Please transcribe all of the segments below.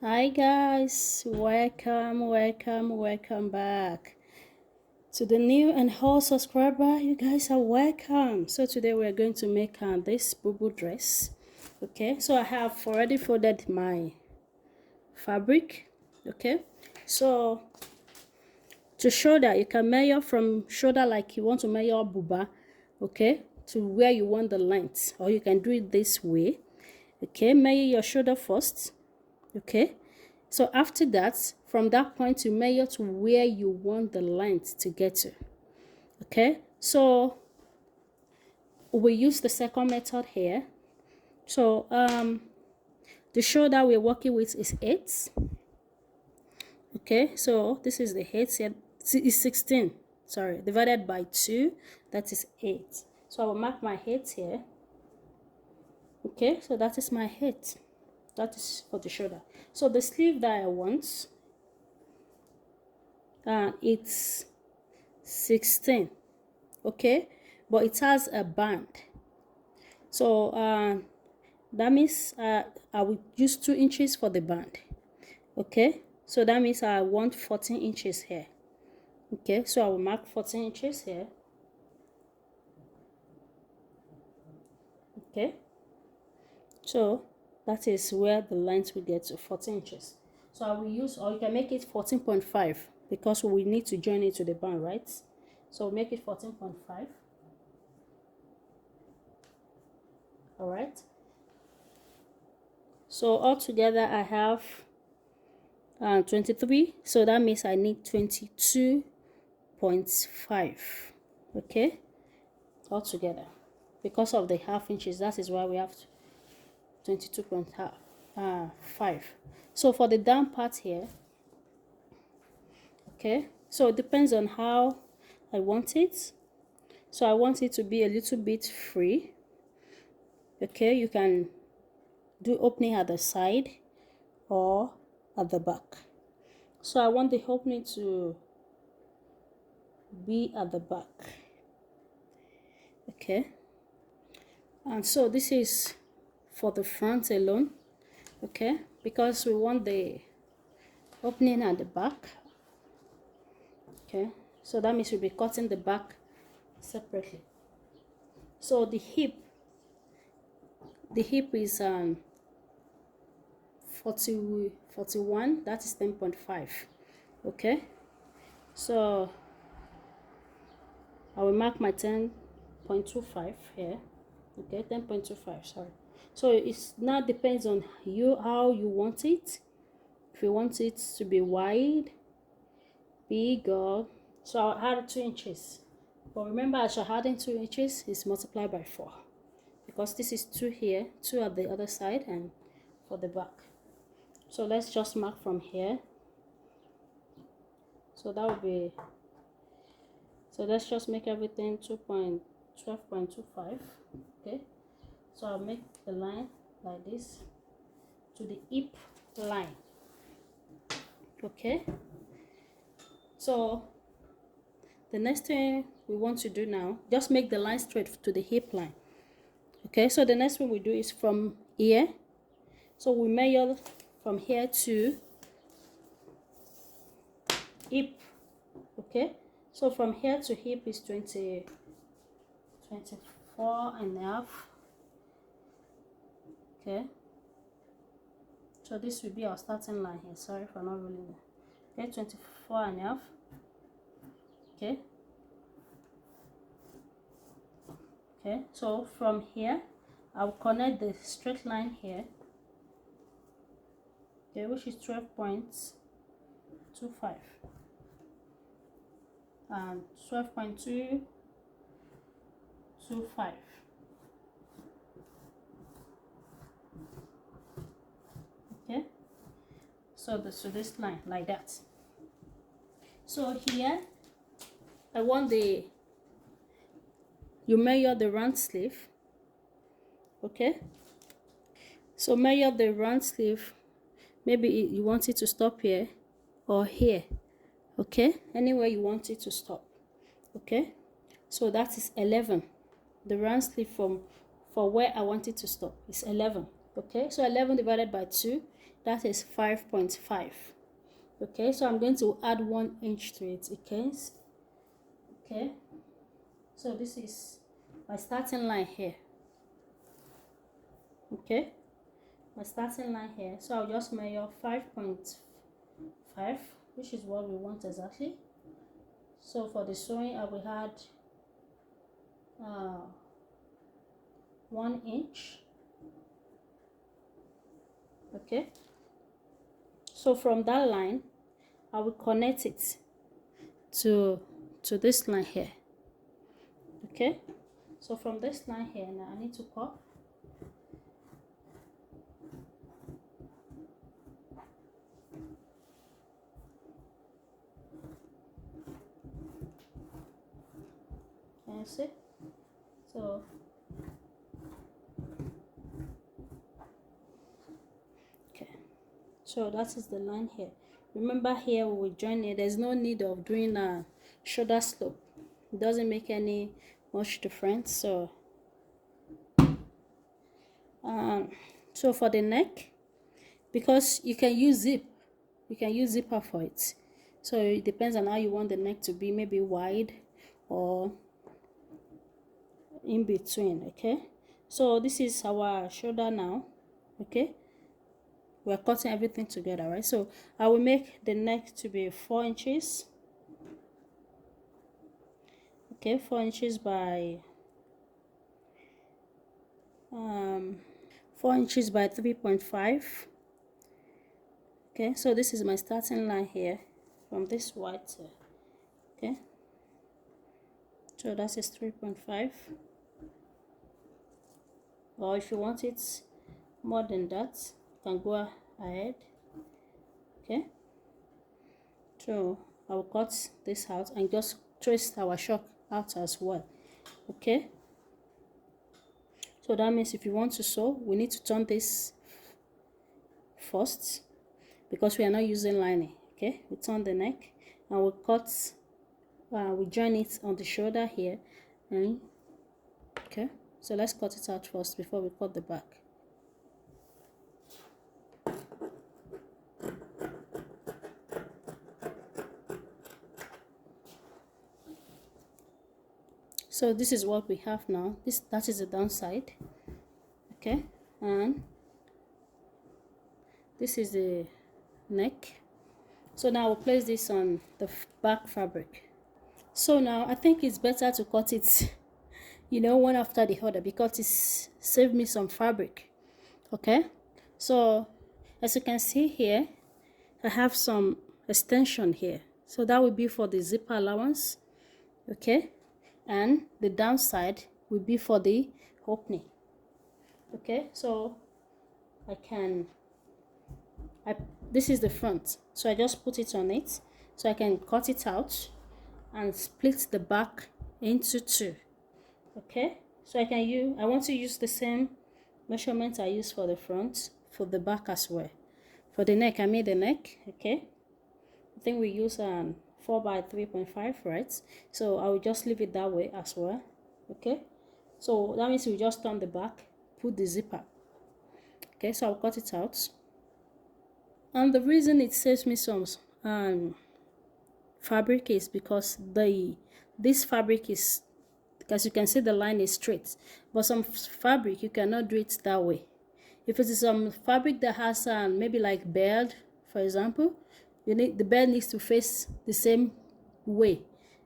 Hi guys, welcome back to the new and old subscriber. You guys are welcome. So today we are going to make this boo dress. Okay, so I have already folded my fabric. Okay, so to shoulder, you can measure from shoulder like you want to measure buba, okay, to where you want the length, or you can do it this way. Okay, measure your shoulder first. Okay, so after that, from that point you measure to where you want the length to get to. Okay, so we use the second method here. So the shoulder we're working with is 8. Okay, so this is the 8 here. It's 16, sorry, divided by 2, that is 8. So I will mark my 8 here. Okay, so that is my 8. That is for the shoulder. So the sleeve that I want, it's 16. Okay, but it has a band. So that means I will use 2 inches for the band. Okay, so that means I want 14 inches here. Okay, so I will mark 14 inches here. Okay, so that is where the length will get to 14 inches. So I will use, or you can make it 14.5 because we need to join it to the band, right? So we'll make it 14.5. all right, so altogether I have 23, so that means I need 22.5. okay, altogether, because of the half inches, that is why we have 22.5. So for the down part here, okay, so it depends on how I want it. So I want it to be a little bit free. Okay, you can do opening at the side or at the back. So I want the opening to be at the back. Okay, and so this is for the front alone. Okay, because we want the opening at the back. Okay, so that means we'll be cutting the back separately. So the hip is 41, that is 10.5. okay, so I will mark my 10.25 here. Okay, 10.25, sorry. So it's now depends on you how you want it. If you want it to be wide, big, or so I'll add 2 inches. But remember, I shall add in 2 inches is multiplied by 4, because this is 2 here, 2 at the other side, and for the back. So let's just mark from here. So that will be, so let's just make everything 12.25. okay, so I'll make the line like this to the hip line. Okay, so the next thing we want to do now, just make the line straight to the hip line. Okay, so the next thing we do is from here. So we measure from here to hip. Okay, so from here to hip is 24.5. okay, so this will be our starting line here. Sorry for not rolling it. Okay, 24.5. okay, okay, so from here I'll connect the straight line here, okay, which is 12.25 and 12.225. okay, so this line like that. So here I want you measure the round sleeve. Okay, so measure the round sleeve. Maybe you want it to stop here or here. Okay, anywhere you want it to stop. Okay, so that is 11. The round sleeve for where I want it to stop is 11. Okay, so 11 divided by 2 that is 5.5. okay, so I'm going to add 1 inch to it. Okay, so this is my starting line here. Okay, my starting line here, so I'll just measure 5.5, which is what we want exactly. So for the sewing, I will add 1 inch. Okay, so from that line I will connect it to this line here. Okay, so from this line here, now I need to cut. Can you see? So okay, so that is the line here. Remember, here we will join it. There's no need of doing a shoulder slope. It doesn't make any much difference. So so for the neck, because you can use zipper for it, so it depends on how you want the neck to be, maybe wide or in between. Okay, so this is our shoulder now. Okay, we're cutting everything together, right? So I will make the neck to be 4 inches. Okay, 4 inches by 4 inches by 3.5. okay, so this is my starting line here from this white. Okay, so that is 3.5, or if you want it more than that, you can go ahead. Okay, so I will cut this out and just trace our shock out as well. Okay, so that means if you want to sew, we need to turn this first because we are not using lining. Okay, we turn the neck and we cut, we join it on the shoulder here. And okay, so let's cut it out first before we cut the back. So this is what we have now. That is the downside. Okay, and this is the neck. So now we'll place this on the back fabric. So now I think it's better to cut it, you know, one after the other, because it's saved me some fabric. Okay, so as you can see here, I have some extension here, so that will be for the zipper allowance. Okay, and the downside will be for the opening. Okay, so this is the front, so I just put it on it so I can cut it out and split the back into 2. Okay, so I want to use the same measurement I use for the front for the back as well. For the neck, I made the neck. Okay, I think we use 4 by 3.5, right? So I will just leave it that way as well. Okay, so that means we just turn the back, put the zipper. Okay, so I'll cut it out. And the reason it saves me some fabric is because this fabric is, because you can see the line is straight, but some fabric you cannot do it that way. If it is some fabric that has maybe like bed, for example, the bed needs to face the same way.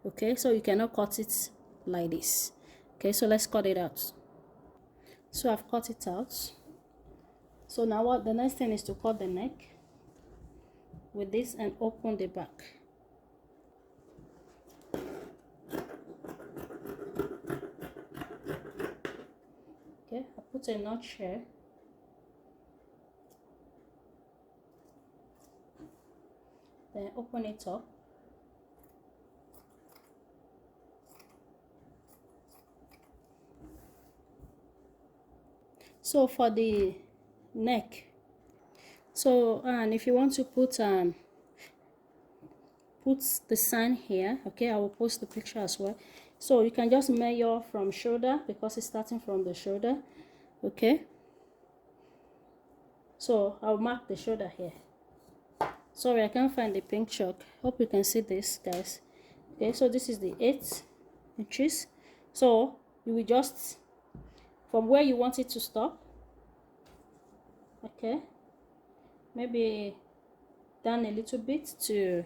Okay, so you cannot cut it like this. Okay, so let's cut it out. So I've cut it out. So now what the next thing is to cut the neck with this and open the back. Okay, I put a notch here. Then open it up. So for the neck, so and if you want to put the sign here, okay, I will post the picture as well. So you can just measure from shoulder because it's starting from the shoulder. Okay, So I'll mark the shoulder here. Sorry, I can't find the pink chalk. Hope you can see this, guys. Okay, so this is the 8 inches. So you will just, from where you want it to stop, okay, maybe down a little bit to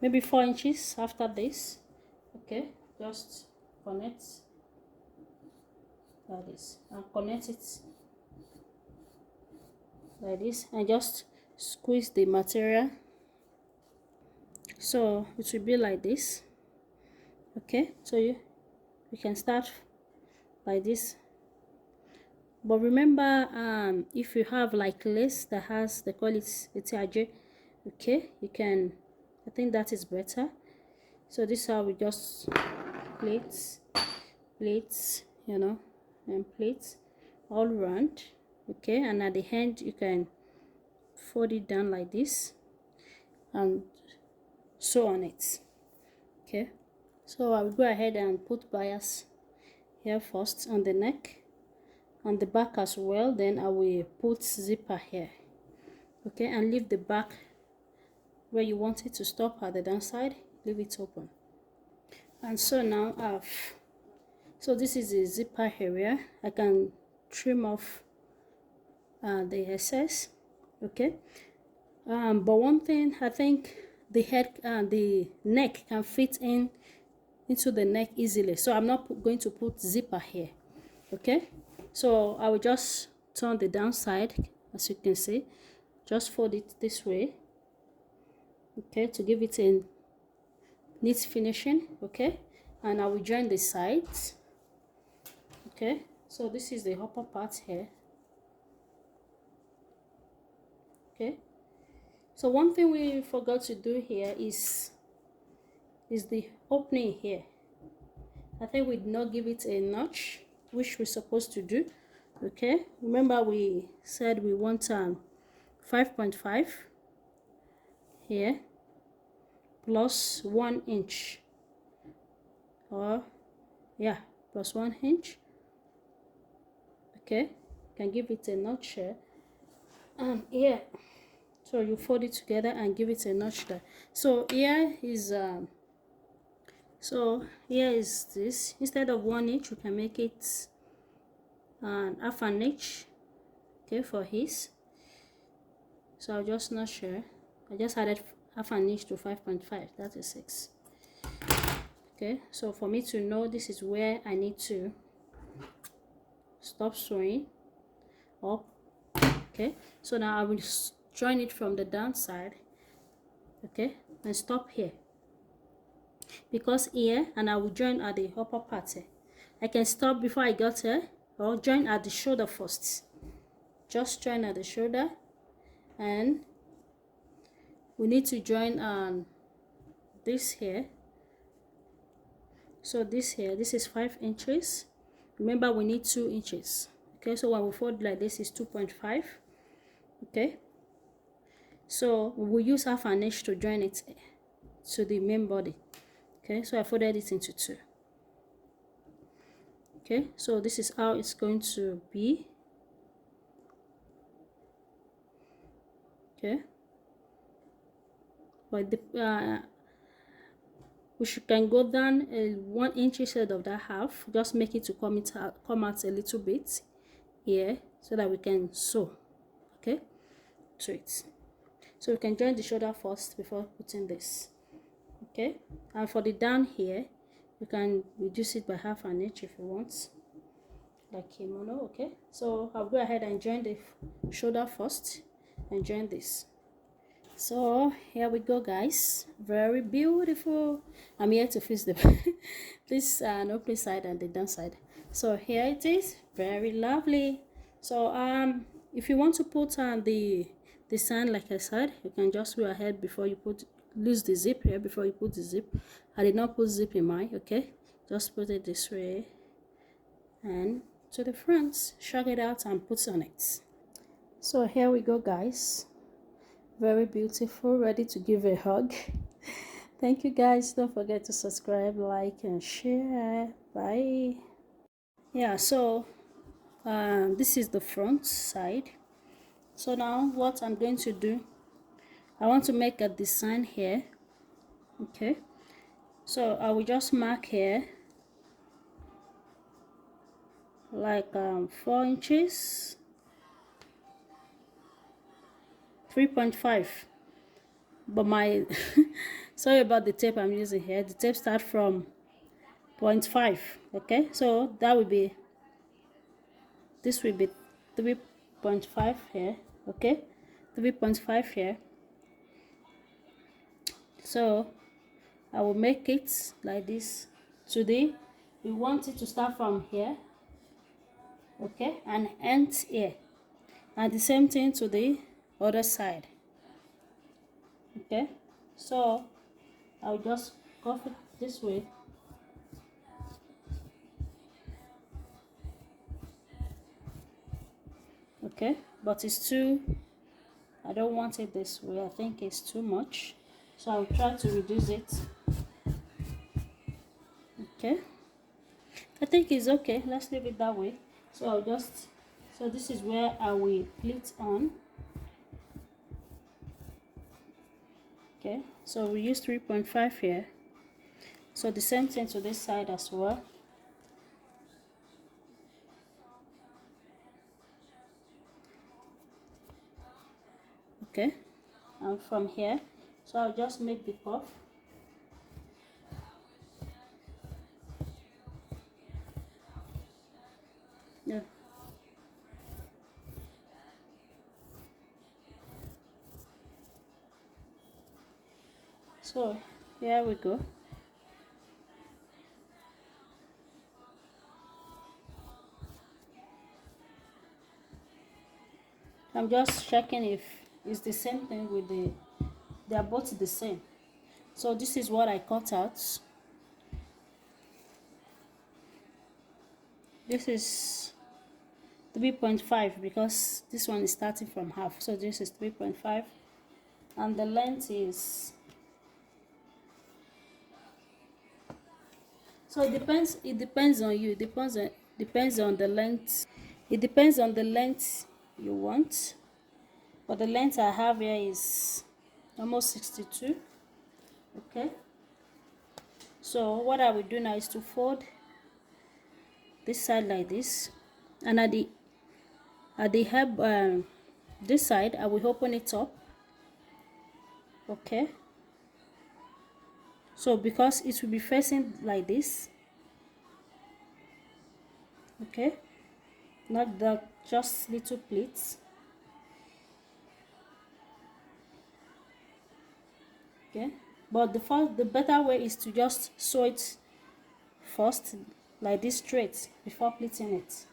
maybe 4 inches after this. Okay, just connect like this and connect it like this and just squeeze the material, so it will be like this. Okay, so you can start like this, but remember, if you have like lace that has, they call it etiage, okay, you can, I think that is better. So this is how we just plates, you know, and plates all around. Okay, and at the end you can fold it down like this and sew on it. Okay, so I will go ahead and put bias here first on the neck, on the back as well. Then I will put zipper here. Okay, and leave the back where you want it to stop at the downside, leave it open. And so now so this is the zipper area. I can trim off the excess. Okay, but one thing, I think the head and the neck can fit into the neck easily, so I'm not going to put zipper here. Okay, so I will just turn the downside, as you can see, just fold it this way, okay, to give it a neat finishing. Okay, and I will join the sides. Okay, so this is the upper part here. Okay, so one thing we forgot to do here is the opening here. I think we did not give it a notch, which we're supposed to do. Okay, remember we said we want 5.5 here plus 1 inch, or yeah, plus 1 inch. Okay, can give it a notch here and here. So you fold it together and give it a notch there. So here is this. Instead of 1 inch, you can make it half an inch. Okay, for his. So I'll just notch here. I just added half an inch to 5.5. That is 6. Okay, so for me to know this is where I need to stop sewing up. Okay, so now I will join it from the downside. Okay, and stop here, because here, and I will join at the upper part here. I can stop before I got here, or join at the shoulder first. Just join at the shoulder, and we need to join this here. So this here, this is 5 inches. Remember, we need 2 inches. Okay, so when we fold like this is 2.5. Okay, so we will use half an inch to join it to the main body. Okay, so I folded it into 2. Okay, so this is how it's going to be. Okay, but we can go down 1 inch instead of that half. Just make it to come out a little bit here, so that we can sew, okay, to it. So we can join the shoulder first before putting this. Okay, and for the down here, you can reduce it by half an inch if you want, like kimono. Okay, so I'll go ahead and join the shoulder first and join this. So here we go, guys. Very beautiful. I'm here to fix the this open side and the downside. So here it is, very lovely. So if you want to put the sign, like I said, you can just go ahead before you lose the zip here, before you put the zip. I did not put zip in mine. Okay, just put it this way and to the front, shrug it out and put on it. So here we go, guys. Very beautiful, ready to give a hug. Thank you, guys. Don't forget to subscribe, like, and share. Bye. Yeah, so this is the front side. So now what I'm going to do, I want to make a design here. Okay, so I will just mark here like 4 inches, 3.5, but my sorry about the tape I'm using here. The tape starts from 0.5. Okay, so that will be, this will be 3.5 here. Okay, 3.5 here. So I will make it like this. Today we want it to start from here, okay, and end here, and the same thing to the other side. Okay, so I'll just curve it this way. Okay, but it's too, I don't want it this way. I think it's too much, so I'll try to reduce it. Okay, I think it's okay. Let's leave it that way. So I'll just, so this is where I will pleat on. Okay, so we use 3.5 here. So the same thing to this side as well. Okay, and from here, so I'll just make the puff. Yeah. So here we go. I'm just checking if it's the same thing with the, they are both the same. So this is what I cut out. This is 3.5 because this one is starting from half. So this is 3.5, and the length is, so it depends on you. Depends on the length. It depends on the length you want. But the length I have here is almost 62. Okay, so what I will do now is to fold this side like this, and at the herb, this side I will open it up. Okay, so because it will be facing like this. Okay, not that, just little pleats. Okay, but the better way is to just sew it first like this straight before pleating it.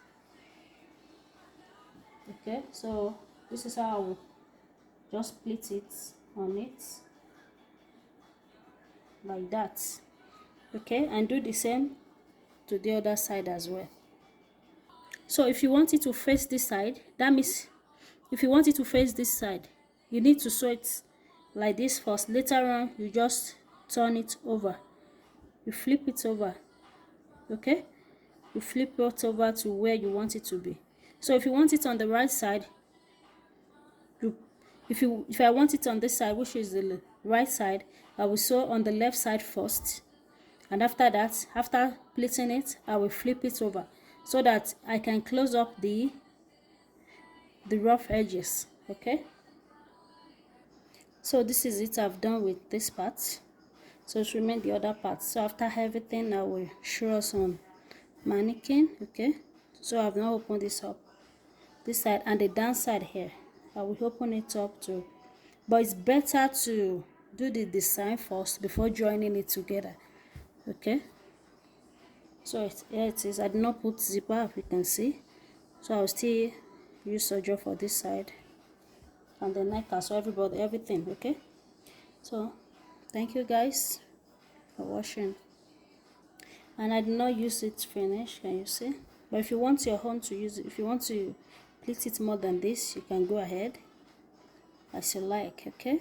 Okay, so this is how I will just pleat it on it like that. Okay, and do the same to the other side as well. So if you want it to face this side, that means if you want it to face this side, you need to sew it like this first. Later on you just turn it over, you flip it over. Okay, you flip it over to where you want it to be. So if you want it on the right side, if I want it on this side, which is the right side, I will sew on the left side first, and after that, after pleating it, I will flip it over so that I can close up the rough edges. Okay, so this is it. I've done with this part, so it remains the other part. So after everything, I will show us on mannequin. Okay, so I've now opened this up, this side, and the down side here I will open it up too, but it's better to do the design first before joining it together. Okay, so here it is. I did not put zipper, if you can see, so I'll still use serger for this side and the neck, so everything. Okay, so thank you guys for watching, and I did not use it finished, can you see? But if you want your own to use it, if you want to pleat it more than this, you can go ahead as you like. Okay.